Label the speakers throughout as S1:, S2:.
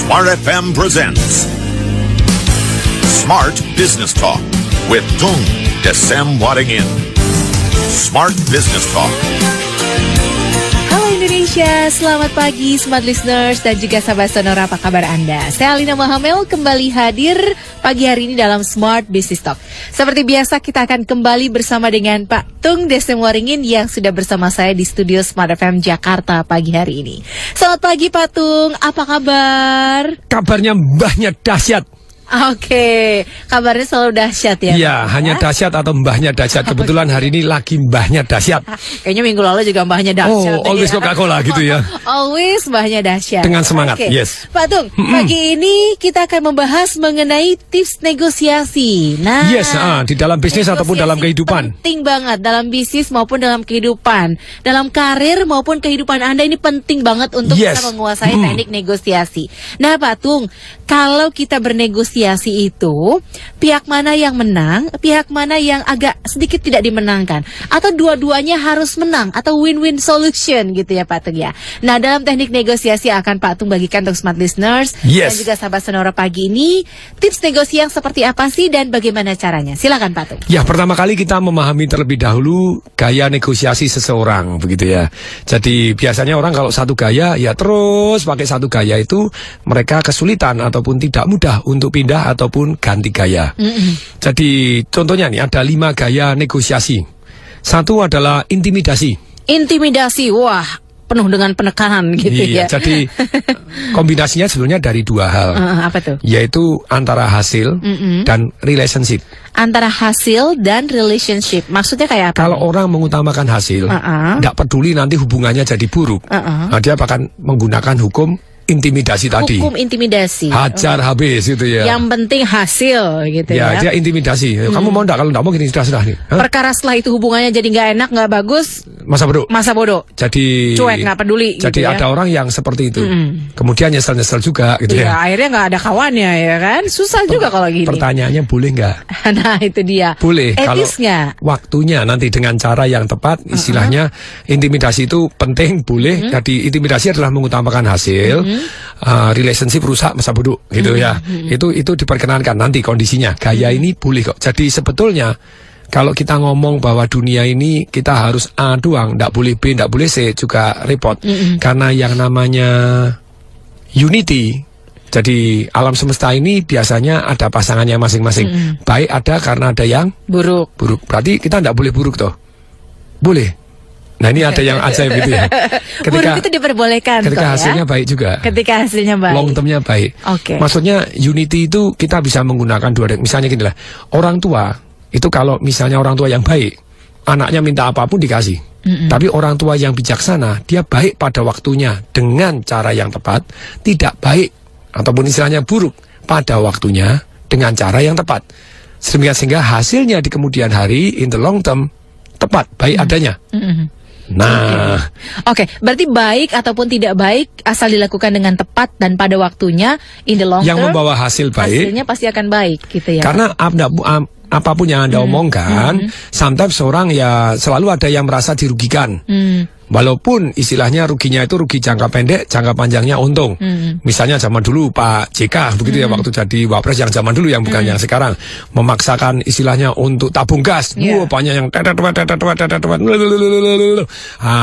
S1: Smart FM presents Smart Business Talk with Tung Desem Waddingin. Smart Business Talk.
S2: Halo Indonesia, selamat pagi Smart Listeners dan juga sahabat Sonora, apa kabar Anda? Saya Alina Mahamel kembali hadir pagi hari ini dalam Smart Business Talk. Seperti biasa kita akan kembali bersama dengan Pak Tung Desem Waddingin yang sudah bersama saya di studio Smart FM Jakarta pagi hari ini. Selamat pagi Pak Tung, apa kabar?
S3: Kabarnya mbahnya dahsyat.
S2: Oke, kabarnya selalu dahsyat ya?
S3: Iya, hanya dahsyat atau mbahnya dahsyat. Kebetulan hari ini lagi mbahnya dahsyat.
S2: Kayaknya minggu lalu juga mbahnya dahsyat.
S3: Oh, always Coca-Cola gitu ya.
S2: Always mbahnya dahsyat.
S3: Dengan semangat,
S2: Oke.
S3: yes.
S2: Pak Tung, pagi ini kita akan membahas mengenai tips negosiasi. Nah,
S3: Yes, di dalam bisnis ataupun dalam kehidupan.
S2: Penting banget dalam bisnis maupun dalam kehidupan. Dalam karir maupun kehidupan Anda ini penting banget untuk
S3: Yes.
S2: bisa menguasai teknik negosiasi. Nah Pak Tung, kalau kita bernegosiasi itu, pihak mana yang menang, pihak mana yang agak sedikit tidak dimenangkan, atau dua-duanya harus menang, atau win-win solution gitu ya Pak Tung ya. Nah dalam teknik negosiasi akan Pak Tung bagikan untuk Smart Listeners dan
S3: Yes.
S2: juga sahabat Sonora pagi ini, tips negosiasi yang seperti apa sih dan bagaimana caranya? Silakan Pak Tung.
S3: Ya, pertama kali kita memahami terlebih dahulu gaya negosiasi seseorang, begitu ya. Jadi biasanya orang kalau satu gaya, ya terus pakai satu gaya itu mereka kesulitan ataupun tidak mudah untuk pindah ataupun ganti gaya. Jadi contohnya nih ada 5 gaya negosiasi. Satu adalah intimidasi.
S2: Intimidasi, wah penuh dengan penekanan gitu ya.
S3: Iya, jadi kombinasinya sebenarnya dari 2 hal.
S2: Apa tuh?
S3: Yaitu antara hasil dan relationship.
S2: Antara hasil dan relationship. Maksudnya kayak apa?
S3: Kalau orang mengutamakan hasil, tidak peduli nanti hubungannya jadi buruk, nah, dia akan menggunakan hukum intimidasi tadi.
S2: Hukum intimidasi.
S3: Hajar habis gitu ya.
S2: Yang penting hasil gitu ya.
S3: Ya, dia intimidasi. Kamu mau enggak? Kalau enggak mau gini, sudah nih. Hah?
S2: Perkara setelah itu hubungannya jadi nggak enak, nggak bagus,
S3: Masa bodoh.
S2: masa bodoh.
S3: Jadi
S2: Cuek, nggak peduli
S3: Jadi
S2: gitu ya.
S3: ada orang yang seperti itu. Kemudian nyesel-nyesel juga gitu
S2: Iya,
S3: ya.
S2: akhirnya nggak ada kawannya ya kan. Susah juga kalau gini.
S3: Pertanyaannya boleh nggak?
S2: Nah itu dia.
S3: Boleh kalau
S2: Etis nggak?
S3: waktunya nanti dengan cara yang tepat. Istilahnya intimidasi itu penting, boleh. Jadi intimidasi adalah mengutamakan hasil, relationship rusak masa bodoh gitu ya. Itu diperkenankan nanti kondisinya. Gaya ini boleh kok. Jadi sebetulnya kalau kita ngomong bahwa dunia ini kita harus A doang, ndak boleh B, ndak boleh C, juga repot. Karena yang namanya unity. Jadi alam semesta ini biasanya ada pasangannya masing-masing. Baik ada karena ada yang
S2: Buruk.
S3: buruk. Berarti kita tidak boleh buruk toh? Boleh. Nah ini ada yang ajaib gitu ya.
S2: Buruk itu diperbolehkan
S3: ketika
S2: toh,
S3: hasilnya
S2: ya?
S3: baik juga.
S2: Ketika hasilnya baik.
S3: Long termnya baik.
S2: Oke.
S3: Maksudnya unity itu kita bisa menggunakan 2. Misalnya gini lah. Orang tua itu kalau misalnya orang tua yang baik, anaknya minta apapun dikasih. Tapi orang tua yang bijaksana, dia baik pada waktunya dengan cara yang tepat, tidak baik ataupun istilahnya buruk pada waktunya dengan cara yang tepat. Sehingga hasilnya di kemudian hari in the long term tepat, baik adanya. Nah,
S2: Oke, berarti baik ataupun tidak baik asal dilakukan dengan tepat dan pada waktunya in the long
S3: yang
S2: term,
S3: membawa hasil baik,
S2: hasilnya pasti akan baik gitu ya.
S3: karena apapun yang Anda omongkan, sometimes orang ya selalu ada yang merasa dirugikan. Walaupun istilahnya ruginya itu rugi jangka pendek, jangka panjangnya untung. Misalnya zaman dulu Pak JK begitu ya, waktu jadi wapres yang zaman dulu yang bukan yang sekarang, memaksakan istilahnya untuk tabung gas.
S2: Yeah.
S3: Wah, banyak yang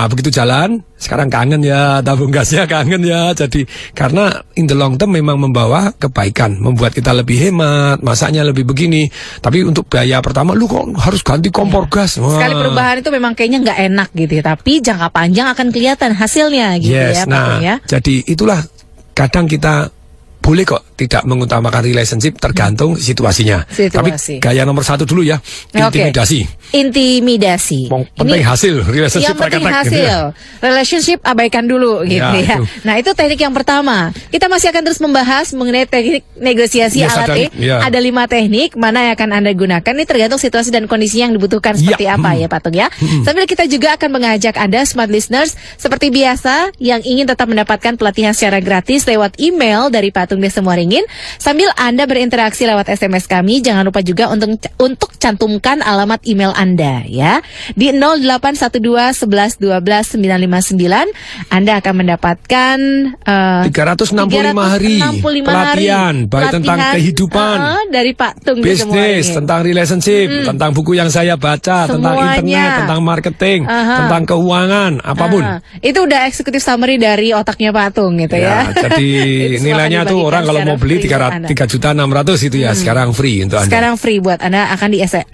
S3: begitu jalan, sekarang kangen ya tabung gasnya, kangen ya. Jadi karena in the long term memang membawa kebaikan, membuat kita lebih hemat, masaknya lebih begini. Tapi untuk biaya pertama lu kok harus ganti kompor gas. Wah.
S2: Sekali perubahan itu memang kayaknya nggak enak gitu ya, tapi jangka panjang akan kelihatan hasilnya gitu ya Pak Tung ya.
S3: Jadi itulah kadang kita boleh kok tidak mengutamakan relationship, tergantung situasinya.
S2: Situasi.
S3: Tapi gaya nomor 1 dulu ya, intimidasi.
S2: Intimidasi.
S3: Penting hasil, relationship
S2: yang penting
S3: reketek,
S2: hasil.
S3: gitu ya.
S2: Relationship abaikan dulu gitu
S3: Ya,
S2: ya.
S3: itu.
S2: Nah itu teknik yang pertama. Kita masih akan terus membahas mengenai teknik negosiasi
S3: Yes,
S2: ala T.
S3: ya.
S2: Ada 5 teknik, mana yang akan Anda gunakan. Ini tergantung situasi dan kondisi yang dibutuhkan seperti apa ya Pak Tung ya. Sambil kita juga akan mengajak Anda Smart Listeners seperti biasa yang ingin tetap mendapatkan pelatihan secara gratis lewat email dari Pak Tung Patung Desa Muaringin. Sambil Anda berinteraksi lewat SMS kami, jangan lupa juga untuk cantumkan alamat email Anda ya. Di 0812 11 12 959 Anda akan mendapatkan
S3: 365 hari pelatihan, baik tentang kehidupan,
S2: dari Patung Desa
S3: bisnis,
S2: Muaringin.
S3: tentang relationship, tentang buku yang saya baca, tentang
S2: Semuanya.
S3: internet, tentang marketing, tentang keuangan, apapun.
S2: Itu udah eksekutif summary dari otaknya Patung gitu ya.
S3: Jadi
S2: Itu
S3: nilainya
S2: akan
S3: tuh
S2: dibagikan
S3: orang kalau mau
S2: secara
S3: beli
S2: free buat Anda.
S3: 3.600.000 itu ya, sekarang free untuk Anda.
S2: Sekarang free buat Anda, akan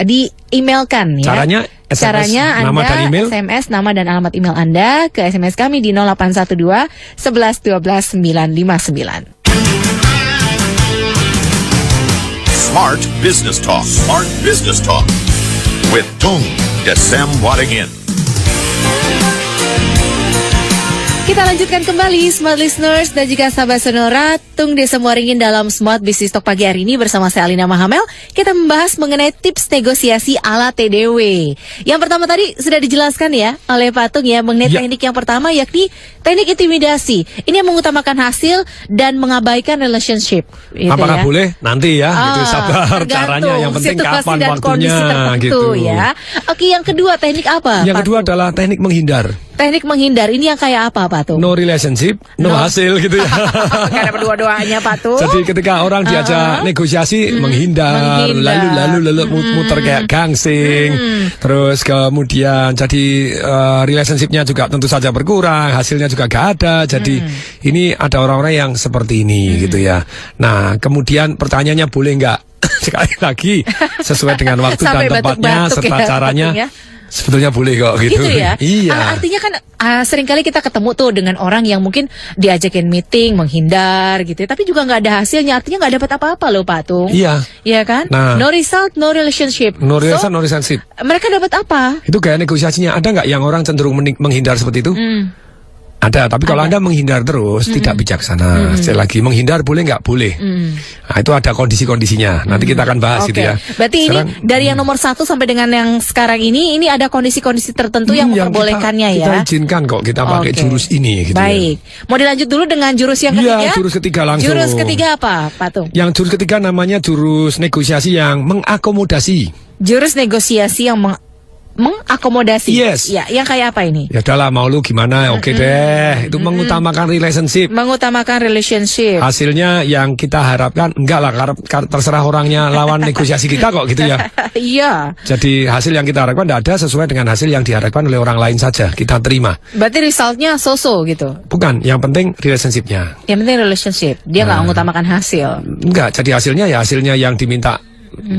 S2: di-emailkan ya.
S3: Caranya SMS,
S2: Caranya
S3: nama
S2: Anda
S3: dan email.
S2: SMS nama dan alamat email Anda ke SMS kami di 0812 11 12 959.
S1: Smart Business Talk. Smart Business Talk. With Tung Desem Wadding In.
S2: Kita lanjutkan kembali Smart Listeners dan juga sahabat Sonora, Tung Desa Muaringin dalam Smart Business Talk pagi hari ini bersama saya Alina Mahamel. Kita membahas mengenai tips negosiasi ala TDW. Yang pertama tadi sudah dijelaskan ya oleh Pak Tung ya, mengenai teknik yang pertama yakni teknik intimidasi. Ini yang mengutamakan hasil dan mengabaikan relationship. Gitu
S3: Apakah
S2: ya.
S3: boleh? Nanti ya, gitu, sabar
S2: Tergantung
S3: caranya. Yang penting
S2: situasi
S3: kapan
S2: dan
S3: waktunya,
S2: kondisi tertentu
S3: gitu.
S2: ya. Oke, yang kedua teknik apa?
S3: Yang
S2: Pak
S3: kedua
S2: Tung?
S3: adalah teknik menghindar.
S2: Teknik menghindar. Ini yang kayak apa Pak Tung?
S3: No relationship, no hasil gitu ya.
S2: Karena berdua-duanya Pak Tung.
S3: Jadi ketika orang diajak negosiasi menghindar, lalu muter kayak gangsing, terus kemudian jadi relationshipnya juga tentu saja berkurang, hasilnya juga gak ada. Jadi ini ada orang-orang yang seperti ini gitu ya. Nah kemudian pertanyaannya boleh nggak sekali lagi sesuai dengan waktu
S2: Sampai
S3: dan tempatnya
S2: batuk-batuk
S3: serta
S2: ya,
S3: caranya.
S2: Pak Tung ya.
S3: Sebetulnya boleh kok gitu.
S2: Gitu ya.
S3: Iya.
S2: Artinya kan seringkali kita ketemu tuh dengan orang yang mungkin diajakin meeting menghindar gitu ya, tapi juga nggak ada hasilnya. Artinya nggak dapat apa-apa loh Pak Tung.
S3: Iya.
S2: Iya kan?
S3: Nah.
S2: No result, no relationship.
S3: No relationship.
S2: Mereka dapat apa?
S3: Itu gaya negosiasinya. Ada nggak yang orang cenderung menghindar seperti itu? Ada, tapi kalau Anda menghindar terus tidak bijaksana. Sekali lagi, menghindar boleh nggak? Boleh. Nah, itu ada kondisi-kondisinya. Nanti kita akan bahas gitu ya.
S2: Berarti
S3: Sekarang,
S2: ini dari yang nomor 1 sampai dengan yang sekarang ini ada kondisi-kondisi tertentu yang memperbolehkannya
S3: kita
S2: ya.
S3: izinkan kok kita pakai
S2: Oke.
S3: jurus ini gitu
S2: Baik. Mau dilanjut dulu dengan jurus yang ketiga?
S3: Iya, jurus ketiga langsung.
S2: Jurus ketiga apa, Pak Tung?
S3: Yang jurus ketiga namanya jurus negosiasi yang mengakomodasi.
S2: Jurus negosiasi yang mengakomodasi.
S3: Yes.
S2: Ya, yang kayak apa ini?
S3: Ya udahlah, mau lu gimana? Oke deh. Itu mengutamakan relationship.
S2: Mengutamakan relationship.
S3: Hasilnya yang kita harapkan enggak lah, terserah orangnya lawan negosiasi kita kok gitu ya.
S2: Iya.
S3: Jadi hasil yang kita harapkan tidak ada sesuai dengan hasil yang diharapkan oleh orang lain saja. Kita terima.
S2: Berarti resultnya so-so gitu.
S3: Bukan, yang penting relationshipnya.
S2: Yang penting relationship. Dia nggak mengutamakan hasil.
S3: Enggak, jadi hasilnya ya hasilnya yang diminta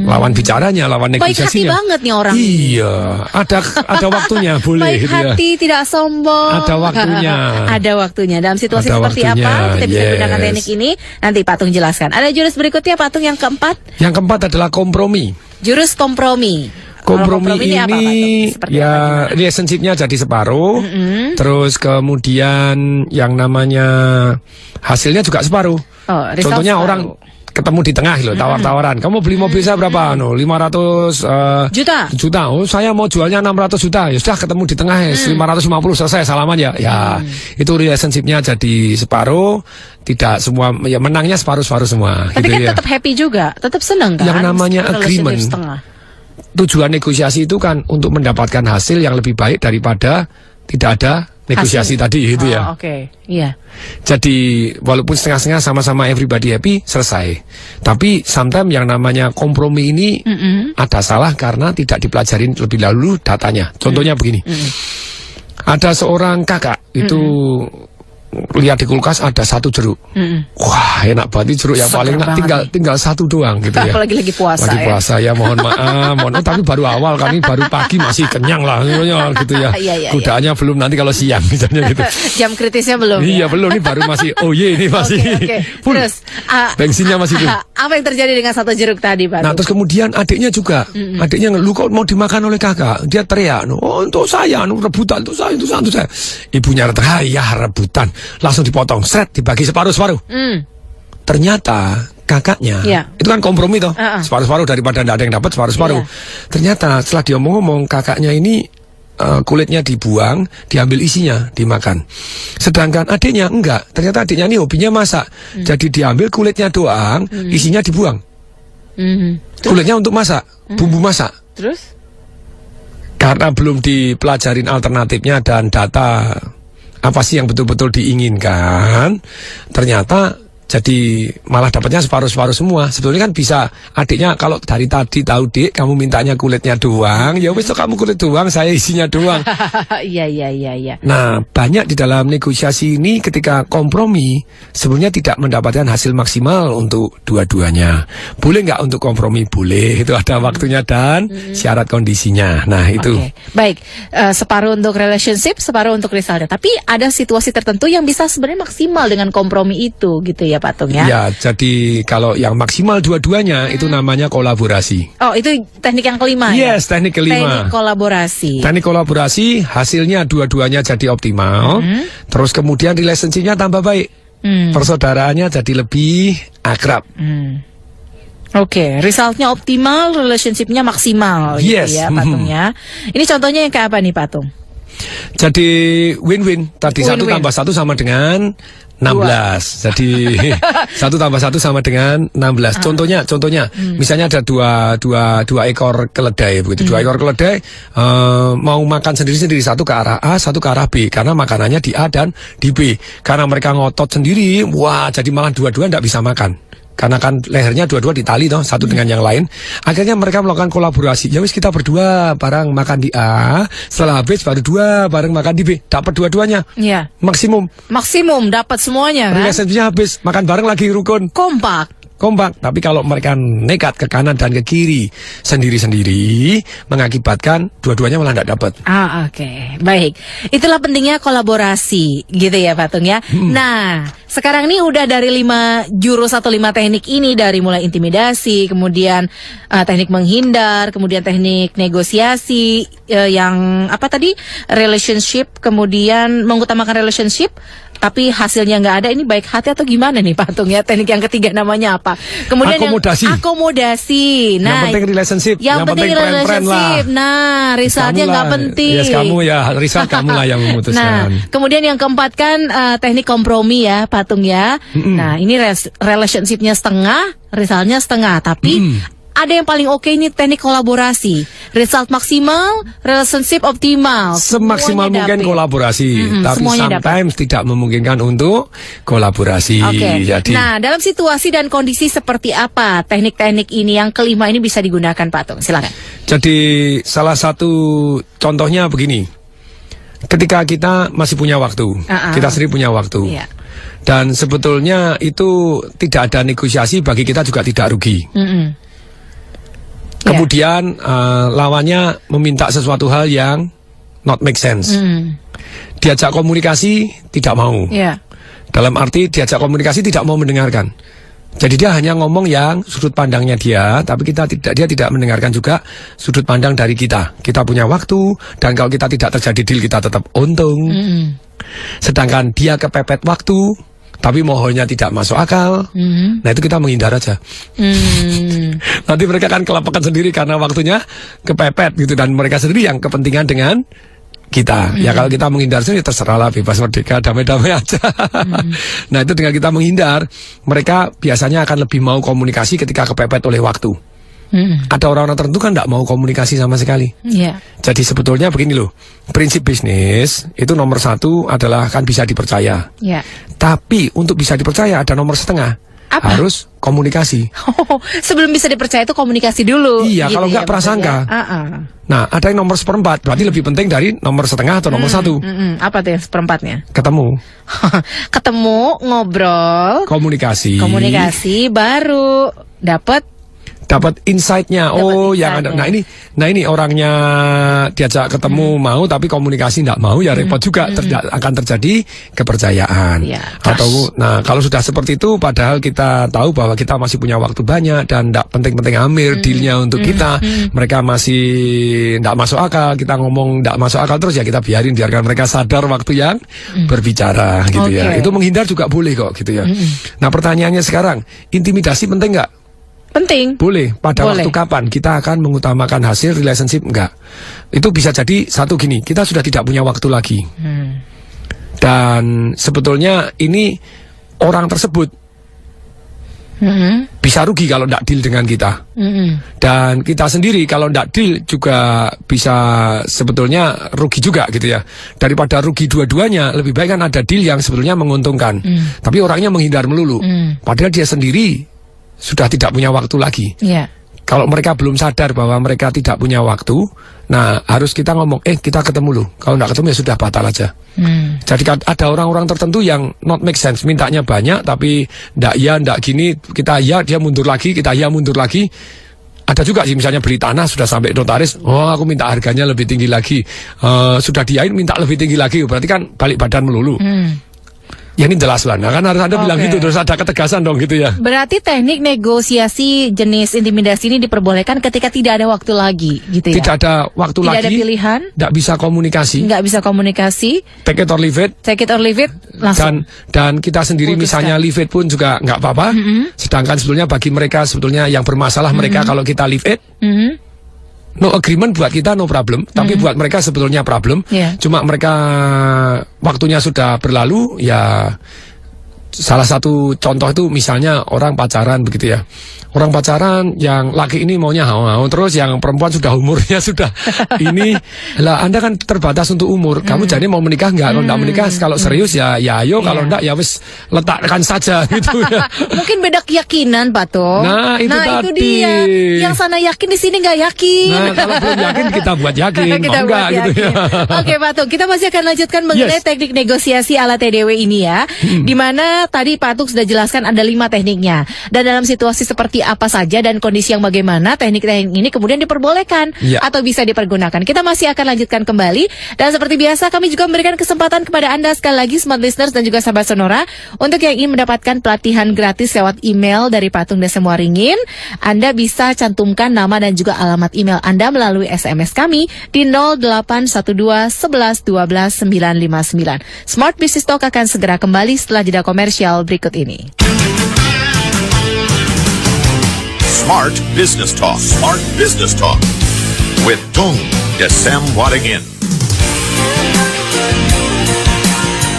S3: lawan bicaranya, lawan
S2: Baik hati
S3: negosiasinya.
S2: banget nih orang.
S3: Iya, ada waktunya boleh
S2: Baik
S3: gitu ya.
S2: hati, tidak sombong.
S3: Ada waktunya.
S2: Ada waktunya. Dalam situasi
S3: Ada
S2: seperti
S3: waktunya,
S2: apa kita bisa
S3: yes.
S2: gunakan teknik ini? Nanti Pak Tung jelaskan. Ada jurus berikutnya Pak Tung yang keempat.
S3: Yang keempat adalah kompromi.
S2: Jurus kompromi.
S3: Kompromi
S2: Kalau
S3: ini
S2: apa, Pak Tung? Seperti
S3: ya
S2: apa,
S3: relationshipnya jadi separuh, terus kemudian yang namanya hasilnya juga separuh.
S2: Oh, result
S3: Contohnya
S2: separuh.
S3: orang ketemu di tengah loh, tawar-tawaran. Kamu beli mobil saya berapa? 500
S2: Juta.
S3: Oh, saya mau jualnya 600 juta. Ya sudah ketemu di tengah ya, 550 selesai, salaman ya. Ya, itu relationshipnya jadi separuh, tidak semua ya menangnya separuh-separuh semua
S2: Tapi
S3: gitu
S2: kan
S3: ya.
S2: tetap happy juga, tetap senang kan?
S3: Yang namanya
S2: Relationship
S3: agreement.
S2: setengah.
S3: Tujuan negosiasi itu kan untuk mendapatkan hasil yang lebih baik daripada tidak ada negosiasi
S2: Hasil.
S3: tadi gitu ya.
S2: Oke. Iya.
S3: Jadi walaupun setengah-setengah sama-sama everybody happy selesai. Tapi sometimes yang namanya kompromi ini ada salah karena tidak dipelajarin lebih dahulu datanya. Contohnya begini. Ada seorang kakak itu lihat di kulkas ada 1 jeruk. Wah, enak banget jeruk yang paling enak, tinggal 1 doang gitu ya.
S2: Apalagi lagi puasa
S3: Lagi
S2: ya.
S3: puasa ya, mohon maaf, tapi baru awal kami baru pagi masih kenyang lah gitu ya.
S2: Iya.
S3: Godaannya belum nanti kalau siang misalnya gitu.
S2: Jam kritisnya belum.
S3: Iya
S2: ya?
S3: belum, ini baru masih ini masih
S2: Oke.
S3: full.
S2: Terus
S3: Bensinnya masih full.
S2: apa yang terjadi dengan 1 jeruk tadi, Pak?
S3: Nah terus kemudian adiknya juga, adiknya lu kok mau dimakan oleh kakak, dia teriak, oh untuk saya, rebutan untuk saya. Ibunya ya rebutan, langsung dipotong, seret dibagi separuh-separuh. Ternyata kakaknya, itu kan kompromi toh, separuh-separuh daripada tidak ada yang dapat separuh-separuh. Ternyata setelah dia ngomong kakaknya ini kulitnya dibuang, diambil isinya, dimakan. Sedangkan adiknya enggak. Ternyata adiknya ini hobinya masak. Jadi diambil kulitnya doang, isinya dibuang. Kulitnya untuk masak, bumbu masak.
S2: Terus?
S3: Karena belum dipelajarin alternatifnya dan data apa sih yang betul-betul diinginkan, ternyata jadi malah dapatnya separuh-separuh semua. Sebetulnya kan bisa adiknya kalau dari tadi tahu dik kamu mintanya kulitnya doang, ya wis kamu kulit doang, saya isinya doang.
S2: Iya.
S3: Nah, banyak di dalam negosiasi ini ketika kompromi sebenarnya tidak mendapatkan hasil maksimal untuk dua-duanya. Boleh nggak untuk kompromi? Boleh, itu ada waktunya dan syarat kondisinya. Nah itu.
S2: Oke. Baik, separuh untuk relationship, separuh untuk resultnya. Tapi ada situasi tertentu yang bisa sebenarnya maksimal dengan kompromi itu, gitu ya Pak Tung ya?
S3: Ya, jadi kalau yang maksimal dua-duanya itu namanya kolaborasi.
S2: Oh, itu teknik yang kelima ya?
S3: Yes, teknik kelima.
S2: Teknik kolaborasi.
S3: Teknik kolaborasi, hasilnya dua-duanya jadi optimal. Terus kemudian relationship-nya tambah baik. Persaudaraannya jadi lebih akrab.
S2: Oke, resultnya optimal, relationship-nya maksimal,
S3: Yes.
S2: gitu ya Pak Tung ya. Ini contohnya yang kayak apa nih Pak Tung?
S3: Jadi win-win. Tadi 1
S2: Win-win.
S3: tambah 1 sama dengan 16. Jadi 1 tambah 1 sama dengan 16. Contohnya, misalnya ada dua ekor keledai begitu. 2 ekor keledai mau makan sendiri-sendiri, satu ke arah A, satu ke arah B, karena makanannya di A dan di B. Karena mereka ngotot sendiri, wah jadi malah dua-dua tidak bisa makan. Karena kan lehernya dua-dua ditali toh, satu dengan yang lain. Akhirnya mereka melakukan kolaborasi. Ya wis kita berdua bareng makan di A, setelah habis baru 2 bareng makan di B. Dapat dua-duanya.
S2: Iya.
S3: Maksimum.
S2: Maksimum dapat semuanya kan?
S3: Relationship-nya habis, makan bareng lagi rukun.
S2: Kompak.
S3: Tapi kalau mereka nekat ke kanan dan ke kiri sendiri-sendiri, mengakibatkan dua-duanya malah tidak dapat.
S2: Oke. Baik. Itulah pentingnya kolaborasi, gitu ya Pak Tung ya. Nah, sekarang ini udah dari 5 jurus atau 5 teknik ini, dari mulai intimidasi, kemudian teknik menghindar, kemudian teknik negosiasi, yang apa tadi? Relationship, kemudian mengutamakan relationship, tapi hasilnya nggak ada. Ini baik hati atau gimana nih Pak Tung ya? Teknik yang ketiga namanya apa? Kemudian
S3: Akomodasi.
S2: yang akomodasi.
S3: Yang penting relationship.
S2: Yang penting
S3: friend-friend
S2: relationship.
S3: lah.
S2: Nah, resultnya nggak penting.
S3: Yes, kamu ya, result kamu lah yang memutuskan.
S2: Nah, kemudian yang keempat kan teknik kompromi ya, Pak Tung ya. Nah, ini relationshipnya setengah, resultnya setengah. Tapi ada yang paling oke ini teknik kolaborasi. Result maksimal, relationship optimal.
S3: Semaksimal
S2: Semuanya
S3: mungkin
S2: dapet.
S3: kolaborasi, tapi
S2: semuanya
S3: sometimes tidak memungkinkan untuk kolaborasi.
S2: Oke.
S3: Jadi,
S2: Nah, dalam situasi dan kondisi seperti apa teknik-teknik ini yang kelima ini bisa digunakan Pak Tung? Silakan.
S3: jadi salah satu contohnya begini. Ketika kita masih punya waktu, kita sendiri punya waktu.
S2: Iya.
S3: Dan sebetulnya itu tidak ada negosiasi, bagi kita juga tidak rugi. Kemudian lawannya meminta sesuatu hal yang not make sense. Diajak komunikasi tidak mau.
S2: Iya.
S3: Dalam arti diajak komunikasi tidak mau mendengarkan. Jadi dia hanya ngomong yang sudut pandangnya dia, tapi dia tidak mendengarkan juga sudut pandang dari kita. Kita punya waktu, dan kalau kita tidak terjadi deal kita tetap untung. Sedangkan dia kepepet waktu, tapi mohonnya tidak masuk akal. Nah itu kita menghindar aja. Nanti mereka akan kelapakan sendiri karena waktunya kepepet gitu, dan mereka sendiri yang kepentingan dengan kita. Ya kalau kita menghindar sendiri terserahlah, bebas merdeka, damai-damai aja. Nah itu dengan kita menghindar, mereka biasanya akan lebih mau komunikasi ketika kepepet oleh waktu. Ada orang-orang tertentu kan tidak mau komunikasi sama sekali. Jadi sebetulnya begini loh, prinsip bisnis itu nomor 1 adalah kan bisa dipercaya. Tapi untuk bisa dipercaya ada nomor setengah.
S2: Apa?
S3: Harus komunikasi.
S2: Sebelum bisa dipercaya itu komunikasi dulu.
S3: Iya,
S2: gitu
S3: kalau
S2: ya,
S3: nggak prasangka.
S2: maksudnya.
S3: Nah, ada yang nomor 1/4, berarti lebih penting dari nomor setengah atau nomor 1.
S2: Apa tuh yang seperempatnya?
S3: Ketemu,
S2: Ketemu, ngobrol,
S3: komunikasi,
S2: baru dapat
S3: insight-nya. Oh, yang ada.
S2: insight-nya.
S3: Nah ini orangnya diajak ketemu mau, tapi komunikasi tidak mau, ya repot juga. Akan terjadi kepercayaan.
S2: Ya,
S3: Atau, nah kalau sudah seperti itu, padahal kita tahu bahwa kita masih punya waktu banyak dan tidak penting-penting ambil dealnya untuk kita. Mereka masih tidak masuk akal. Kita ngomong tidak masuk akal terus, ya kita biarkan mereka sadar waktu yang berbicara, gitu ya.
S2: Oke.
S3: Itu menghindar juga boleh kok, gitu ya. Nah pertanyaannya sekarang, intimidasi penting nggak?
S2: Penting.
S3: Boleh. Pada
S2: Boleh.
S3: waktu kapan kita akan mengutamakan hasil, relationship enggak? Itu bisa jadi satu gini, kita sudah tidak punya waktu lagi. Dan sebetulnya ini orang tersebut bisa rugi kalau tidak deal dengan kita. Dan kita sendiri kalau tidak deal juga bisa sebetulnya rugi juga gitu ya. Daripada rugi dua-duanya, lebih baik kan ada deal yang sebetulnya menguntungkan. Tapi orangnya menghindar melulu. Padahal dia sendiri sudah tidak punya waktu lagi.
S2: Iya.
S3: Kalau mereka belum sadar bahwa mereka tidak punya waktu, nah harus kita ngomong, kita ketemu loh. Kalau nggak ketemu ya sudah batal aja. Jadi ada orang-orang tertentu yang not make sense, mintanya banyak tapi ndak gini, kita ya dia mundur lagi, kita ya mundur lagi. Ada juga sih misalnya beli tanah sudah sampai notaris, aku minta harganya lebih tinggi lagi. Sudah diain minta lebih tinggi lagi, berarti kan balik badan melulu. Ya ini jelas lah, nah, kan harus Anda bilang gitu, terus ada ketegasan dong gitu ya.
S2: Berarti teknik negosiasi jenis intimidasi ini diperbolehkan ketika tidak ada waktu lagi, gitu ya?
S3: Tidak ada waktu
S2: tidak
S3: lagi.
S2: Tidak ada pilihan.
S3: Tidak bisa komunikasi.
S2: Nggak bisa komunikasi.
S3: Take it or leave it.
S2: Take it or leave it, langsung.
S3: Dan kita sendiri putuskan. Misalnya leave it pun juga nggak apa-apa. Sedangkan sebetulnya bagi mereka sebetulnya yang bermasalah mereka kalau kita leave it. No agreement buat kita no problem, tapi buat mereka sebetulnya problem. Cuma mereka waktunya sudah berlalu, ya salah satu contoh itu misalnya orang pacaran begitu ya. Orang pacaran yang laki ini maunya terus yang perempuan sudah umurnya sudah ini lah, Anda kan terbatas untuk umur. Kamu jadi mau menikah nggak? Kalau nggak menikah, kalau serius ya ayo, kalau nggak ya wis letakkan saja gitu ya.
S2: Mungkin beda keyakinan, Pak Tung.
S3: Nah, itu
S2: dia. Yang sana yakin di sini nggak yakin.
S3: Nah, kalau belum yakin kita buat yakin.
S2: Kita
S3: mau
S2: buat
S3: yakin. Gitu ya.
S2: Oke, Pak Tung, kita masih akan lanjutkan mengenai teknik negosiasi ala TDW ini ya. Dimana tadi Pak Tung sudah jelaskan ada 5 tekniknya. Dan dalam situasi seperti apa saja dan kondisi yang bagaimana, teknik-teknik ini kemudian diperbolehkan atau bisa dipergunakan. Kita masih akan lanjutkan kembali. Dan seperti biasa kami juga memberikan kesempatan kepada Anda sekali lagi smart listeners dan juga sahabat Sonora untuk yang ingin mendapatkan pelatihan gratis lewat email dari Pak Tung Desem Waringin. Anda bisa cantumkan nama dan juga alamat email Anda melalui SMS kami di 0812 11 12 959. Smart Business Talk akan segera kembali setelah jeda komersial berikut ini.
S1: Smart Business Talk. Smart Business Talk. With Tung Desem Waringin.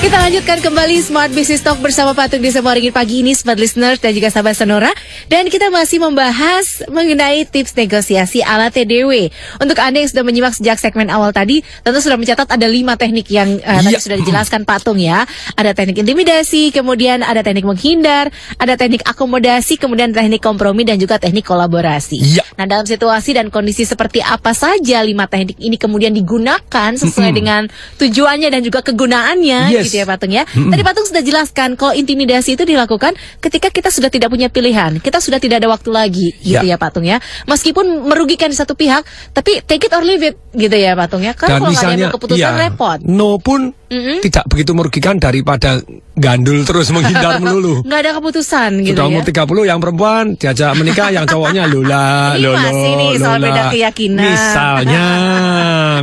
S2: Kita lanjutkan kembali Smart Business Talk bersama Pak Tung Desem Waringin pagi ini, Smart Listeners dan juga sahabat Sonora. Dan kita masih membahas mengenai tips negosiasi ala TDW. Untuk Anda yang sudah menyimak sejak segmen awal tadi, tentu sudah mencatat ada 5 teknik yang tadi sudah dijelaskan Pak Tung ya. Ada teknik intimidasi, kemudian ada teknik menghindar, ada teknik akomodasi, kemudian teknik kompromi dan juga teknik kolaborasi. Nah, dalam situasi dan kondisi seperti apa saja 5 teknik ini kemudian digunakan sesuai dengan tujuannya dan juga kegunaannya. Gitu ya Pak Tung ya. Tadi Pak Tung sudah jelaskan kalau intimidasi itu dilakukan ketika kita sudah tidak punya pilihan, kita sudah tidak ada waktu lagi, gitu ya Pak Tung ya. Meskipun merugikan di satu pihak, tapi take it or leave it, gitu ya Pak Tung ya. Karena kalau nggak ada keputusan repot.
S3: No pun tidak begitu merugikan daripada gandul terus menghindar melulu.
S2: Nggak ada keputusan gitu
S3: sudah
S2: ya.
S3: umur 30 yang perempuan diajak menikah, yang cowoknya lola.
S2: Ini masih nih soal beda keyakinan.
S3: Misalnya.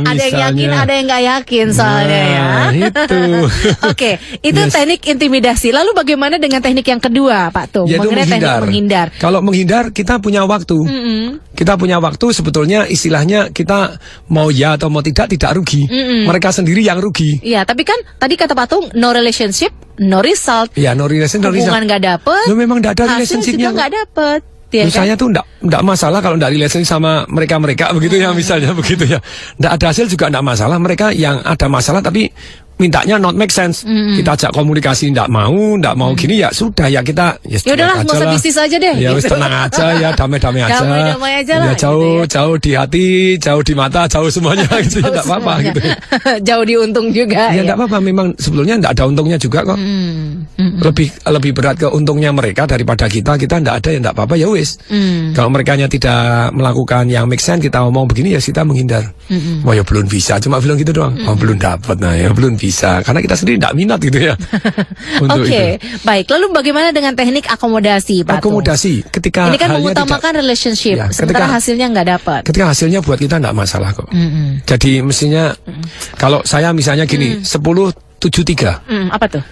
S2: Ada yang yakin, ada yang nggak yakin soalnya ya.
S3: Itu.
S2: Oke, itu teknik intimidasi. Lalu bagaimana dengan teknik yang kedua, Pak Tung?
S3: Yaitu
S2: mengenai teknik menghindar.
S3: Kalau menghindar kita punya waktu. Kita punya waktu, sebetulnya istilahnya kita mau ya atau mau tidak rugi. Mereka sendiri yang rugi.
S2: Iya, tapi kan tadi kata Pak Tung, no relationship, no result.
S3: Iya, no relationship, no result.
S2: Hubungan nggak dapet.
S3: Lo memang nggak ada
S2: Hasil
S3: relationship-nya.
S2: juga nggak dapet. Ya,
S3: misalnya tuh enggak masalah kalau enggak relationship sama mereka begitu ya, misalnya begitu ya. Enggak ada hasil juga enggak masalah. Mereka yang ada masalah tapi mintanya not make sense. Kita ajak komunikasi enggak mau gini, ya sudah ya kita
S2: ya udahlah, nggak usah bisnis aja deh.
S3: Ya wis
S2: gitu.
S3: tenang aja ya, damai-damai aja.
S2: Damai-damai aja lah.
S3: Ya jauh di hati, jauh di mata, jauh semuanya gitu. Enggak apa-apa gitu.
S2: Jauh diuntung juga.
S3: Ya enggak apa-apa, memang sebetulnya enggak ada untungnya juga kok. Lebih berat ke untungnya mereka daripada kita enggak ada ya enggak apa-apa ya wis. Kalau merekanya tidak melakukan yang make sense, kita ngomong begini ya kita menghindar. Wah ya belum bisa, cuma bilang gitu doang. Oh belum dapat, nah ya belum bisa, karena kita sendiri tidak minat gitu ya.
S2: Oke, baik. Lalu bagaimana dengan teknik akomodasi, Pak?
S3: Akomodasi, ketika
S2: ini kan mengutamakan relationship, ya, sementara hasilnya nggak dapat.
S3: Ketika hasilnya buat kita nggak masalah kok. Jadi mestinya kalau saya misalnya gini, 10-7-3.
S2: Apa tuh?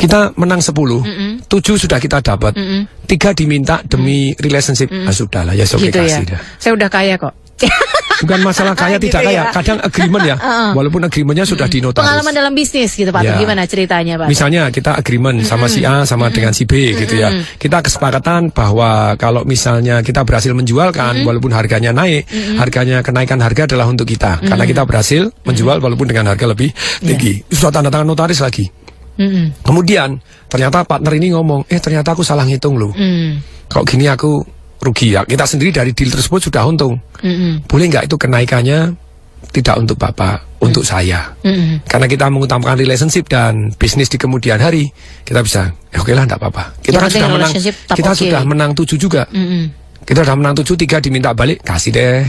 S3: Kita menang 10, 7 sudah kita dapat, 3 diminta demi relationship. Sudahlah ya,
S2: gitu
S3: kasih
S2: ya.
S3: dah.
S2: Saya udah kaya kok.
S3: Bukan masalah kaya
S2: Gitu
S3: tidak kaya,
S2: ya.
S3: kadang agreement ya, walaupun agreementnya sudah dinotaris.
S2: Pengalaman dalam bisnis gitu Pak,
S3: Ya.
S2: gimana ceritanya Pak?
S3: Misalnya kita agreement sama si A sama dengan si B gitu ya. Kita kesepakatan bahwa kalau misalnya kita berhasil menjualkan walaupun harganya naik, harganya kenaikan harga adalah untuk kita. Karena kita berhasil menjual walaupun dengan harga lebih tinggi. Sudah tanda tangan notaris lagi. Kemudian ternyata partner ini ngomong, ternyata aku salah ngitung loh. Kok gini aku rugi ya. Kita sendiri dari deal tersebut sudah untung. Boleh nggak itu kenaikannya tidak untuk Bapak, untuk saya. Karena kita mengutamakan relationship dan bisnis di kemudian hari, kita bisa, oke lah, enggak apa-apa. Kita kan sudah menang, kita sudah menang 7 juga. Kita sudah menang 7, 3 diminta balik, kasih deh.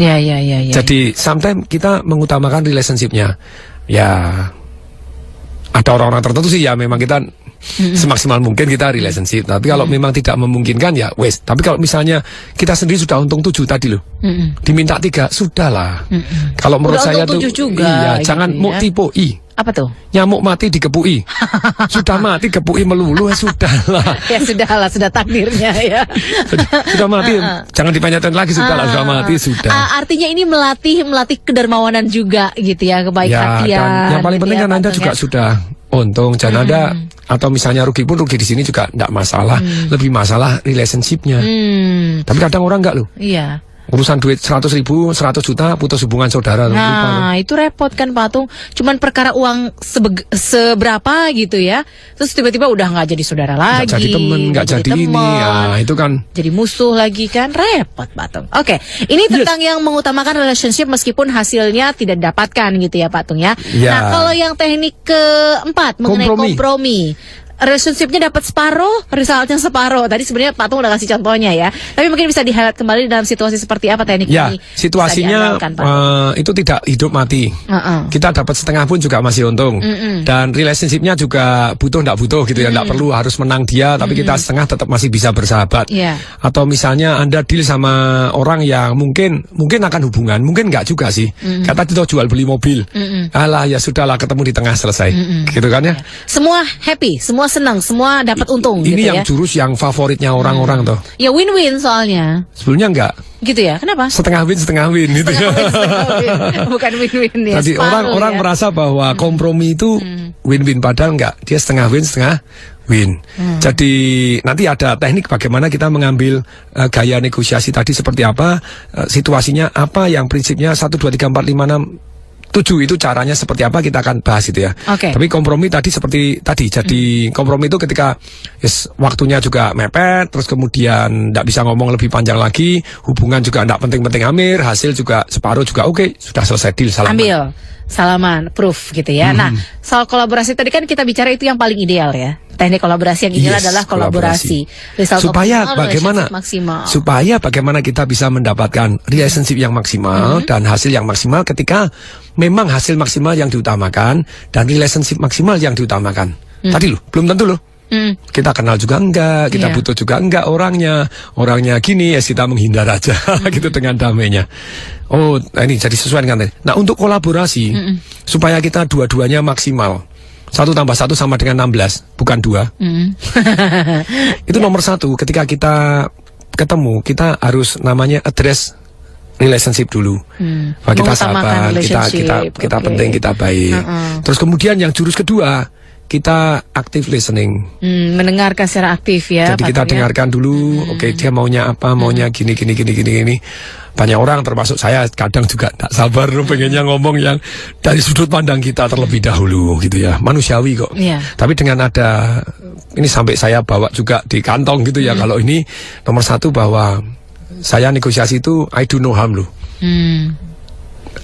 S2: Ya.
S3: Jadi sometimes kita mengutamakan relationship-nya. Ya, ada orang-orang tertentu sih ya memang kita semaksimal mungkin kita relationship. Tapi kalau memang tidak memungkinkan ya wes. Tapi kalau misalnya kita sendiri sudah untung 7 tadi loh, diminta 3, sudahlah. Kalau menurut
S2: Udah
S3: saya
S2: untung
S3: tuh
S2: 7 juga,
S3: iya,
S2: gitu
S3: jangan
S2: ya.
S3: mau tipe
S2: Apa tuh?
S3: nyamuk mati dikepui. Sudah mati kepui melulu, sudahlah.
S2: Ya sudahlah, sudah takdirnya ya.
S3: Sudah mati, jangan dipanjatkan lagi, sudahlah, sudah mati, sudah.
S2: Artinya ini melatih kedermawanan juga gitu ya, kebaik hatian.
S3: Dan yang paling
S2: gitu
S3: penting
S2: ya,
S3: kan Anda
S2: Pak
S3: juga
S2: Tung ya.
S3: sudah untung, dan Anda atau misalnya rugi pun rugi di sini juga tidak masalah, lebih masalah relationship-nya. Tapi kadang orang enggak loh.
S2: Iya.
S3: Urusan duit 100.000, 100 juta, putus hubungan saudara. Lupa loh.
S2: Nah, itu repot kan Pak Tung. Cuman perkara uang seberapa gitu ya. Terus tiba-tiba udah nggak jadi saudara lagi.
S3: Nggak jadi temen, nggak jadi ini. Ya, itu kan.
S2: Jadi musuh lagi kan, repot Pak Tung. Oke, ini tentang yang mengutamakan relationship meskipun hasilnya tidak didapatkan gitu ya Pak Tung ya.
S3: Ya.
S2: Nah, kalau yang teknik keempat mengenai kompromi. Relationship-nya dapat separuh, resultnya separuh. Tadi sebenarnya Pak Tung udah kasih contohnya ya. Tapi mungkin bisa di-highlight kembali dalam situasi seperti apa teknik
S3: Ya,
S2: ini.
S3: situasinya itu tidak hidup mati. Kita dapat setengah pun juga masih untung. Dan relationship-nya juga butuh enggak butuh gitu ya. Enggak perlu harus menang dia, tapi kita setengah tetap masih bisa bersahabat.
S2: Yeah.
S3: Atau misalnya Anda deal sama orang yang mungkin akan hubungan, mungkin enggak juga sih. Kata kita jual beli mobil. Alah ya sudahlah, ketemu di tengah, selesai. Gitu kan ya.
S2: Semua happy, semua senang, semua dapat untung
S3: Ini
S2: gitu
S3: yang
S2: ya.
S3: jurus yang favoritnya orang-orang tuh.
S2: Ya win-win soalnya.
S3: Sebelumnya enggak.
S2: Gitu ya. Kenapa?
S3: Setengah win gitu ya.
S2: Bukan win-win ya.
S3: Tadi orang merasa bahwa kompromi itu win-win, padahal enggak. Dia setengah win, setengah win. Jadi nanti ada teknik bagaimana kita mengambil gaya negosiasi tadi seperti apa, situasinya apa, yang prinsipnya 1, 2, 3, 4, 5, 6, 7 itu caranya seperti apa kita akan bahas itu ya. Tapi kompromi tadi seperti tadi. Jadi kompromi itu ketika waktunya juga mepet, terus kemudian tidak bisa ngomong lebih panjang lagi, hubungan juga tidak penting-penting amir, hasil juga separuh juga oke, sudah selesai deal, salaman.
S2: Ambil, salaman, proof gitu ya. Nah, soal kolaborasi tadi kan kita bicara itu yang paling ideal ya. Teknik kolaborasi yang ideal adalah kolaborasi.
S3: Supaya bagaimana?
S2: Maksimal.
S3: Supaya bagaimana kita bisa mendapatkan relationship yang maksimal dan hasil yang maksimal ketika memang hasil maksimal yang diutamakan dan relationship maksimal yang diutamakan. Tadi loh, belum tentu loh. Kita kenal juga enggak, kita butuh juga enggak orangnya gini ya, kita menghindar aja gitu dengan damainya. Oh, ini jadi sesuai dengan tadi. Nah, untuk kolaborasi supaya kita dua-duanya maksimal. 1 + 1 sama dengan 16, bukan 2. Itu nomor 1. Ketika kita ketemu, kita harus namanya address relationship dulu. Bahwa kita sahabat, kita penting, kita baik. Terus kemudian yang jurus kedua, kita active listening.
S2: Mendengarkan secara aktif ya.
S3: Jadi kita dengarkan dulu, oke, dia maunya apa, maunya gini. Banyak orang termasuk saya kadang juga tak sabar pengennya ngomong yang dari sudut pandang kita terlebih dahulu gitu ya. Manusiawi kok. Tapi dengan ada ini sampai saya bawa juga di kantong gitu ya. Kalau ini nomor 1 bahwa saya negosiasi itu I do no harm loh.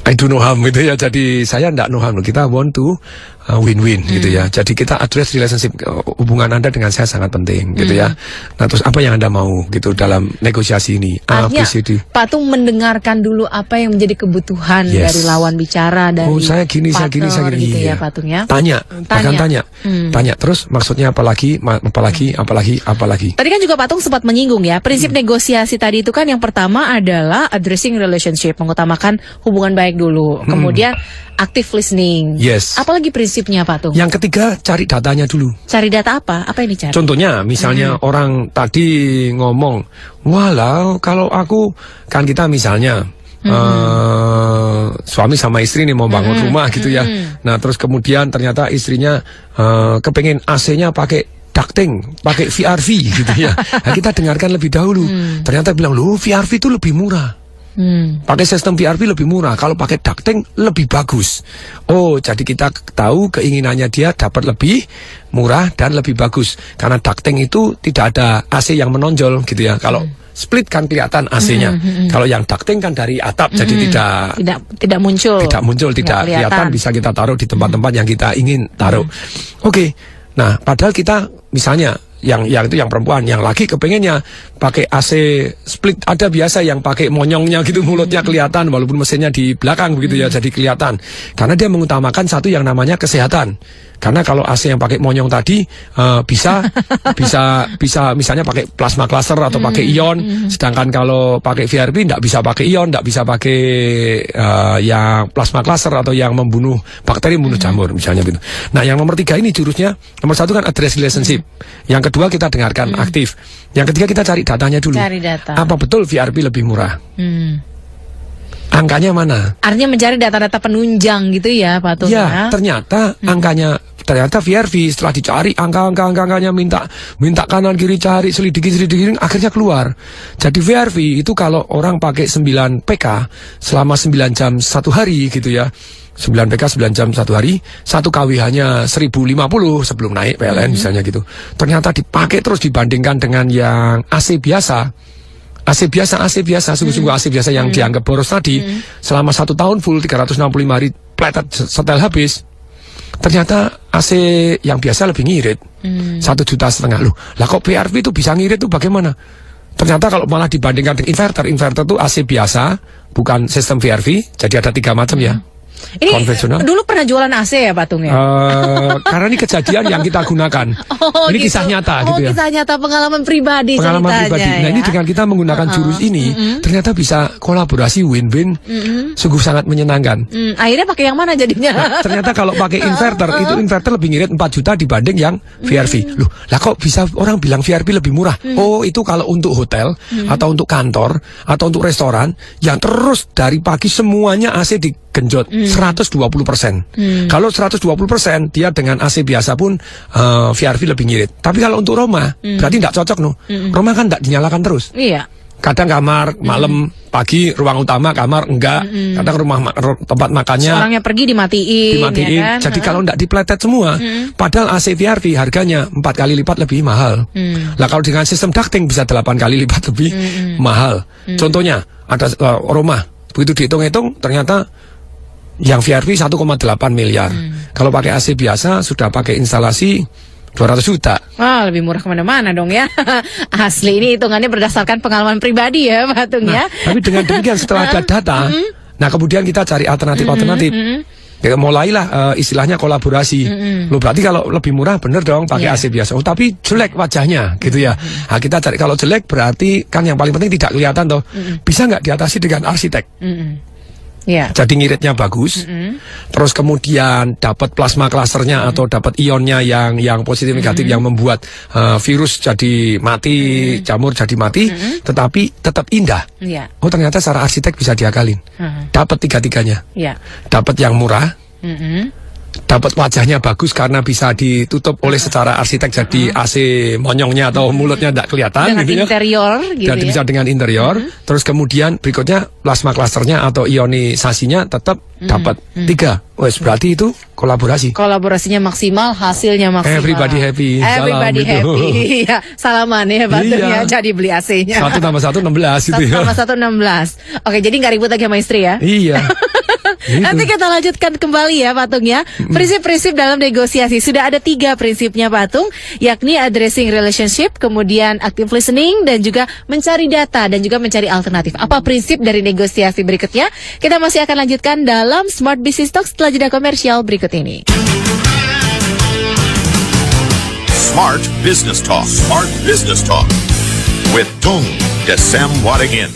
S3: I do no harm gitu ya. Jadi saya enggak no harm loh. Kita want to win-win gitu ya. Jadi kita address relationship, hubungan Anda dengan saya sangat penting gitu ya. Nah, terus apa yang Anda mau gitu dalam negosiasi ini?
S2: Artinya Pak Tung mendengarkan dulu apa yang menjadi kebutuhan dari lawan bicara, dari
S3: saya gini
S2: gitu ya Pak Tung ya.
S3: Tanya. Tanya terus maksudnya apalagi.
S2: Tadi kan juga Pak Tung sempat menyinggung ya, prinsip negosiasi tadi itu kan yang pertama adalah addressing relationship, mengutamakan hubungan baik dulu. Kemudian active listening.
S3: Yes.
S2: Apalagi prinsip prinsipnya Pak Tung?
S3: Yang ketiga, cari datanya dulu.
S2: Cari data apa? Apa yang dicari?
S3: Contohnya, misalnya orang tadi ngomong, walau kalau aku, kan kita misalnya suami sama istri nih mau bangun rumah gitu ya. Nah terus kemudian ternyata istrinya kepengen AC-nya pakai ducting, pakai VRV gitu ya. Nah, kita dengarkan lebih dahulu. Ternyata bilang, loh VRV itu lebih murah. Pakai sistem VRV lebih murah. Kalau pakai ducting lebih bagus. Oh, jadi kita tahu keinginannya dia dapat lebih murah dan lebih bagus. Karena ducting itu tidak ada AC yang menonjol gitu ya. Kalau split kan kelihatan AC-nya. Kalau yang ducting kan dari atap, jadi
S2: tidak muncul.
S3: Tidak kelihatan. Bisa kita taruh di tempat-tempat yang kita ingin taruh. Oke. Nah, padahal kita misalnya yang itu yang perempuan, yang laki kepengennya pakai AC split. Ada biasa yang pakai monyongnya gitu, mulutnya kelihatan walaupun mesinnya di belakang begitu ya, jadi kelihatan. Karena dia mengutamakan satu yang namanya kesehatan. Karena kalau AC yang pakai monyong tadi bisa misalnya pakai plasma cluster atau pakai ion, sedangkan kalau pakai VRV tidak bisa pakai ion, tidak bisa pakai yang plasma cluster atau yang membunuh bakteri, membunuh jamur misalnya gitu. Nah, yang nomor 3 ini jurusnya, nomor 1 kan address relationship, yang kedua kita dengarkan aktif, yang ketiga kita cari datanya dulu.
S2: Cari data.
S3: Apa betul VRV lebih murah? Angkanya mana?
S2: Artinya mencari data-data penunjang gitu ya Pak Tung ya?
S3: Ternyata angkanya, ternyata VRV setelah dicari angkanya minta kanan kiri cari, selidiki akhirnya keluar. Jadi VRV itu kalau orang pakai 9 PK selama 9 jam 1 hari gitu ya. 9 PK 9 jam 1 hari, 1 KWH-nya 1050 sebelum naik PLN misalnya gitu. Ternyata dipakai terus dibandingkan dengan yang AC biasa. AC biasa, sungguh-sungguh AC biasa yang dianggap boros tadi, selama 1 tahun full 365 hari pletet setel habis. Ternyata AC yang biasa lebih ngirit, 1,5 juta. Loh, lah kok VRV itu bisa ngirit tuh bagaimana? Ternyata kalau malah dibandingkan dengan inverter tuh AC biasa, bukan sistem VRV, jadi ada 3 macam ya.
S2: Ini
S3: konvensional.
S2: Dulu pernah jualan AC ya Pak Tung ya?
S3: Karena ini kejadian yang kita gunakan. Ini
S2: gitu.
S3: kisah nyata gitu ya.
S2: Kisah nyata, pengalaman pribadi
S3: Pengalaman pribadi.
S2: ya.
S3: Nah, ini dengan kita menggunakan jurus ini, ternyata bisa kolaborasi win-win, sungguh sangat menyenangkan.
S2: Akhirnya pakai yang mana jadinya?
S3: Nah, ternyata kalau pakai inverter, itu inverter lebih ngirit 4 juta dibanding yang VRV. Loh, lah kok bisa orang bilang VRV lebih murah? Oh, itu kalau untuk hotel, atau untuk kantor, atau untuk restoran, yang terus dari pagi semuanya AC digenjot 120%. Kalau 120%, dia dengan AC biasa pun VRV lebih ngirit. Tapi kalau untuk rumah, berarti tidak cocok no. Rumah kan tidak dinyalakan terus.
S2: Iya.
S3: Kadang kamar malam, pagi ruang utama, kamar enggak. Kadang tempat makannya
S2: orangnya pergi dimatiin. Ya kan?
S3: Jadi kalau enggak dipletet semua, padahal AC VRV harganya 4 kali lipat lebih mahal. Lah kalau dengan sistem ducting bisa 8 kali lipat lebih mahal. Contohnya ada rumah, begitu dihitung-hitung ternyata yang VRV 1,8 miliar. Kalau pakai AC biasa sudah pakai instalasi 200 juta.
S2: Wah, lebih murah kemana-mana dong ya. Asli, ini hitungannya berdasarkan pengalaman pribadi ya Pak Tung ya.
S3: Tapi dengan demikian setelah ada data, nah kemudian kita cari alternatif-alternatif. Ya, mulailah istilahnya kolaborasi. Loh, berarti kalau lebih murah bener dong pakai AC biasa. Oh, tapi jelek wajahnya gitu ya. Nah, kita cari, kalau jelek berarti kan yang paling penting tidak kelihatan toh. Bisa nggak diatasi dengan arsitek?
S2: Yeah.
S3: Jadi ngiritnya bagus, terus kemudian dapat plasma clusternya atau dapat ionnya yang positif negatif yang membuat virus jadi mati, jamur jadi mati, tetapi tetap indah.
S2: Yeah.
S3: Oh, ternyata secara arsitek bisa diakalin. Dapat tiga-tiganya.
S2: Yeah.
S3: Dapat yang murah. Dapat wajahnya bagus karena bisa ditutup oleh secara arsitek, jadi AC monyongnya atau mulutnya tidak kelihatan
S2: dengan
S3: gitu
S2: interior
S3: ya.
S2: gitu
S3: Dan
S2: ya.
S3: bisa dengan interior. Terus kemudian berikutnya plasma clusternya atau ionisasinya tetap dapat 3. Wes, berarti itu kolaborasi.
S2: Kolaborasinya maksimal, hasilnya maksimal.
S3: Everybody happy.
S2: Everybody
S3: Salam
S2: happy.
S3: gitu.
S2: Ya, salaman ya Pak Tung ya, jadi beli AC-nya.
S3: 1 tambah 1 16 gitu ya.
S2: 1 tambah 1 16. Oke, jadi nggak ribut lagi sama istri ya.
S3: Iya. Gitu.
S2: Nanti kita lanjutkan kembali ya Pak Tung ya. Prinsip-prinsip dalam negosiasi. Sudah ada 3 prinsipnya Pak Tung, yakni addressing relationship, kemudian active listening, dan juga mencari data, dan juga mencari alternatif. Apa prinsip dari negosiasi berikutnya? Kita masih akan lanjutkan dalam Smart Business Talk setelah jeda komersial berikut ini.
S1: Smart Business Talk. Smart Business Talk. With Tung Desem Wadingin.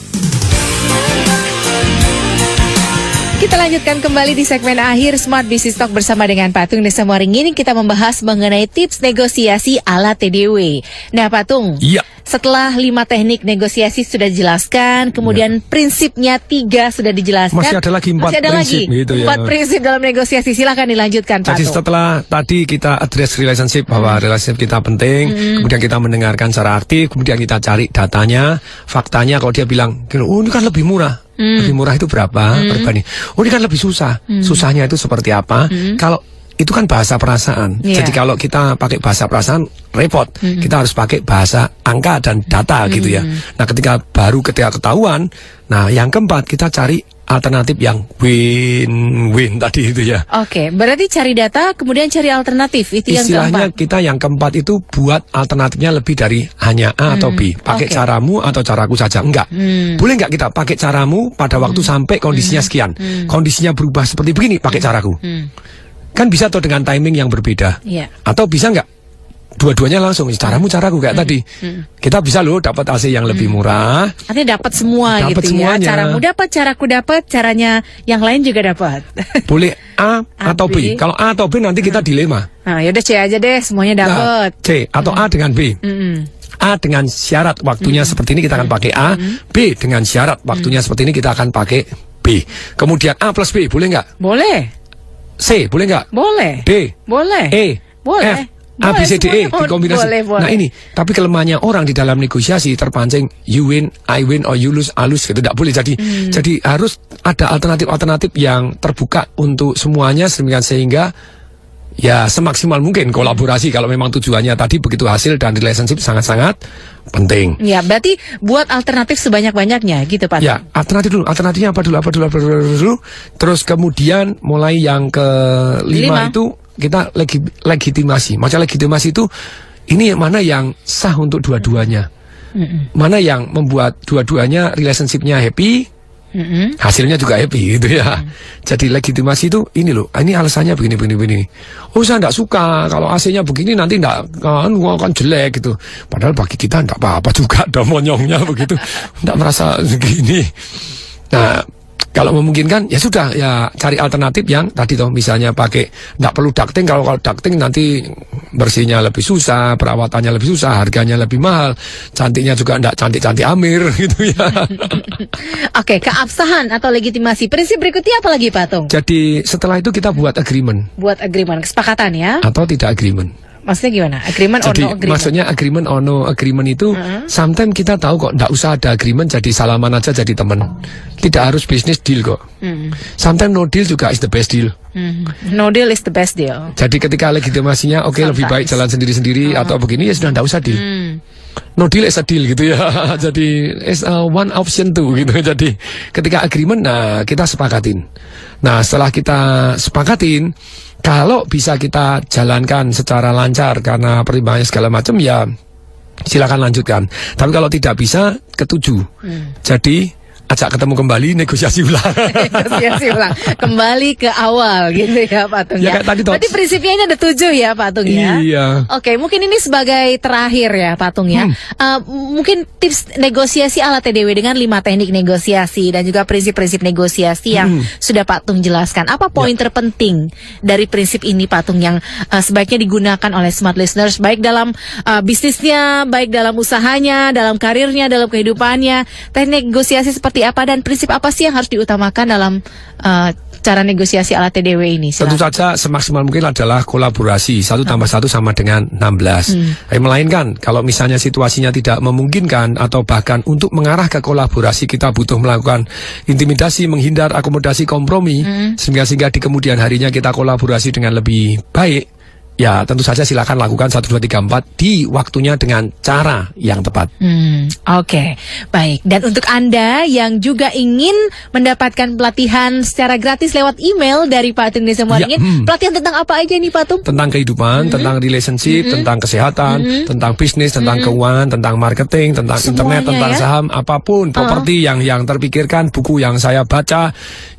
S2: Kita lanjutkan kembali di segmen akhir Smart Business Talk bersama dengan Pak Tung Desamoring. Ini kita membahas mengenai tips negosiasi ala TDW. Nah Pak Tung,
S3: Iya.
S2: setelah 5 teknik negosiasi sudah dijelaskan, kemudian prinsipnya 3 sudah dijelaskan.
S3: Masih ada lagi 4
S2: Masih ada
S3: prinsip
S2: lagi
S3: gitu ya.
S2: 4 prinsip dalam negosiasi. Silakan dilanjutkan Pak
S3: Jadi
S2: Tung.
S3: setelah tadi kita address relationship bahwa relationship kita penting, kemudian kita mendengarkan secara aktif, kemudian kita cari datanya, faktanya. Kalau dia bilang, oh ini kan lebih murah. Lebih murah itu berapa perbanding? Oh ini kan lebih susah. Susahnya itu seperti apa? Kalau itu kan bahasa perasaan.
S2: Iya.
S3: Jadi kalau kita pakai bahasa perasaan repot. Kita harus pakai bahasa angka dan data gitu ya. Nah ketika ketahuan, nah yang keempat kita cari alternatif yang win-win tadi itu ya.
S2: Oke, berarti cari data, kemudian cari alternatif. Itu yang
S3: Istilahnya
S2: keempat.
S3: kita yang keempat itu buat alternatifnya lebih dari hanya A atau B. Pakai
S2: Oke.
S3: caramu atau caraku saja. Enggak. Boleh enggak kita pakai caramu pada waktu sampai kondisinya sekian. Kondisinya berubah seperti begini, pakai caraku. Kan bisa tuh dengan timing yang berbeda.
S2: Iya.
S3: Atau bisa enggak dua-duanya langsung, caramu caraku kayak tadi. Kita bisa loh dapat AC yang lebih murah.
S2: Artinya dapat semua
S3: Dapat
S2: gitu
S3: semuanya.
S2: ya. Caramu dapat, caraku dapat, caranya yang lain juga dapat.
S3: Boleh A atau B.
S2: B.
S3: Kalau A atau B nanti kita dilema.
S2: Nah, yaudah C aja deh, semuanya dapat.
S3: Nah, C atau A dengan B. A dengan syarat waktunya seperti ini kita akan pakai A. B dengan syarat waktunya seperti ini kita akan pakai B. Kemudian A plus B boleh nggak?
S2: Boleh,
S3: C boleh nggak?
S2: boleh,
S3: D,
S2: boleh,
S3: E,
S2: boleh.
S3: F, A, B, C, D, E
S2: Semuanya
S3: dikombinasi.
S2: boleh, boleh.
S3: Nah ini, tapi kelemahannya orang di dalam negosiasi terpancing you win, I win, or you lose, I lose gitu. Tidak boleh. Jadi harus ada alternatif-alternatif yang terbuka untuk semuanya sehingga ya semaksimal mungkin kolaborasi kalau memang tujuannya tadi begitu hasil dan relationship sangat-sangat penting.
S2: Ya, berarti buat alternatif sebanyak-banyaknya gitu Pak.
S3: Ya, alternatif dulu. Alternatifnya apa dulu. Terus kemudian mulai yang
S2: Lima.
S3: kelima itu kita legitimasi. Masalah legitimasi itu ini mana yang sah untuk dua-duanya. Mana yang membuat dua-duanya relationship-nya happy, hasilnya juga happy gitu ya. Jadi legitimasi itu ini loh, ini alasannya begini. Oh saya enggak suka kalau AC-nya begini nanti akan jelek gitu. Padahal bagi kita enggak apa-apa juga dong monyongnya begitu. Enggak merasa begini. Nah, kalau memungkinkan ya sudah ya cari alternatif yang tadi toh misalnya pakai enggak perlu ducting. Kalau ducting nanti bersihnya lebih susah, perawatannya lebih susah, harganya lebih mahal, cantiknya juga enggak cantik-cantik Amir gitu ya.
S2: Oke, keabsahan atau legitimasi. Prinsip berikutnya apa lagi Pak Tung?
S3: Jadi setelah itu kita buat agreement
S2: Buat agreement, kesepakatan ya.
S3: atau tidak agreement.
S2: Maksudnya gimana? Agreement or
S3: Jadi
S2: no agreement?
S3: maksudnya agreement or no agreement itu sometimes kita tahu kok enggak usah ada agreement, jadi salaman aja jadi teman. Tidak harus business deal kok. Sometimes no deal juga is the best deal.
S2: No deal is the best deal.
S3: Jadi ketika legitimasinya oke lebih baik jalan sendiri-sendiri atau begini ya sudah enggak usah deal. No deal is a deal gitu ya. Jadi is one option too gitu. Jadi ketika agreement nah kita sepakatin. Nah setelah kita sepakatin, kalau bisa kita jalankan secara lancar karena pertimbangannya segala macam ya silakan lanjutkan. Tapi kalau tidak bisa, ketujuh. Jadi ajak ketemu kembali, negosiasi ulang.
S2: Negosiasi ulang. Kembali ke awal gitu ya Pak Tung
S3: Ya,
S2: ya.
S3: kayak tadi toh.
S2: Berarti prinsipnya ini ada 7 ya Pak Tung ya.
S3: Iya.
S2: Oke, mungkin ini sebagai terakhir ya Pak Tung ya. Mungkin tips negosiasi ala TDW dengan 5 teknik negosiasi dan juga prinsip-prinsip negosiasi yang sudah Pak Tung jelaskan. Apa poin terpenting dari prinsip ini Pak Tung yang sebaiknya digunakan oleh smart listeners baik dalam bisnisnya, baik dalam usahanya, dalam karirnya, dalam kehidupannya. Teknik negosiasi seperti apa dan prinsip apa sih yang harus diutamakan dalam cara negosiasi ala TDW ini?
S3: Tentu saja semaksimal mungkin adalah kolaborasi 1 tambah 1 sama dengan 16. Melainkan kalau misalnya situasinya tidak memungkinkan atau bahkan untuk mengarah ke kolaborasi kita butuh melakukan intimidasi, menghindar akomodasi kompromi sehingga di kemudian harinya kita kolaborasi dengan lebih baik. Ya tentu saja silakan lakukan 1, 2, 3, 4 di waktunya dengan cara yang tepat.
S2: Oke, baik. Dan untuk Anda yang juga ingin mendapatkan pelatihan secara gratis lewat email dari Pak Tung Desamoring, pelatihan tentang apa aja nih Pak Tung?
S3: Tentang kehidupan, tentang relationship, tentang kesehatan, tentang bisnis, tentang keuangan, tentang marketing, tentang
S2: Semuanya
S3: internet, tentang
S2: ya?
S3: saham, apapun, properti yang terpikirkan, buku yang saya baca,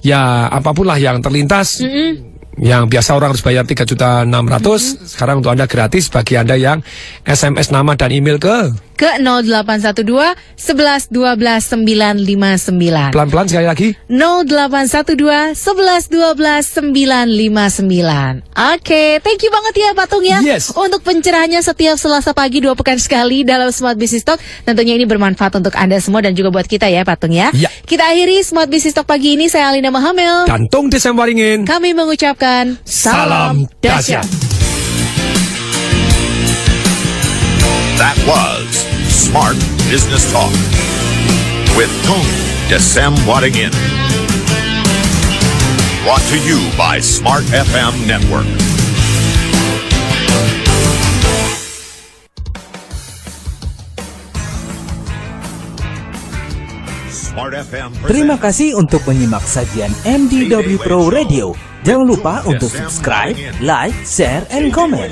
S3: ya apapun lah yang terlintas. Yang biasa orang harus bayar 3.600.000, sekarang untuk Anda gratis bagi Anda yang SMS nama dan email ke
S2: 0812 11 12 959.
S3: pelan-pelan sekali lagi
S2: 0812 11 12 959. Oke, thank you banget ya Pak Tung ya.
S3: Yes.
S2: Untuk pencerahannya setiap Selasa pagi 2 pekan sekali dalam Smart Business Talk. Tentunya ini bermanfaat untuk Anda semua dan juga buat kita ya Pak Tung ya.
S3: Ya.
S2: Kita akhiri Smart Business Talk pagi ini. Saya Alina Mahamel.
S3: dan Tung Desem Waringin.
S2: Kami mengucapkan
S3: Salam dahsyat.
S1: That was Smart Business Talk with Tung Desem Waddingin. Brought to you by Smart FM Network. Smart FM
S4: Terima kasih untuk menyimak sajian MDW Pro Radio. Jangan lupa untuk subscribe, like, share, and comment.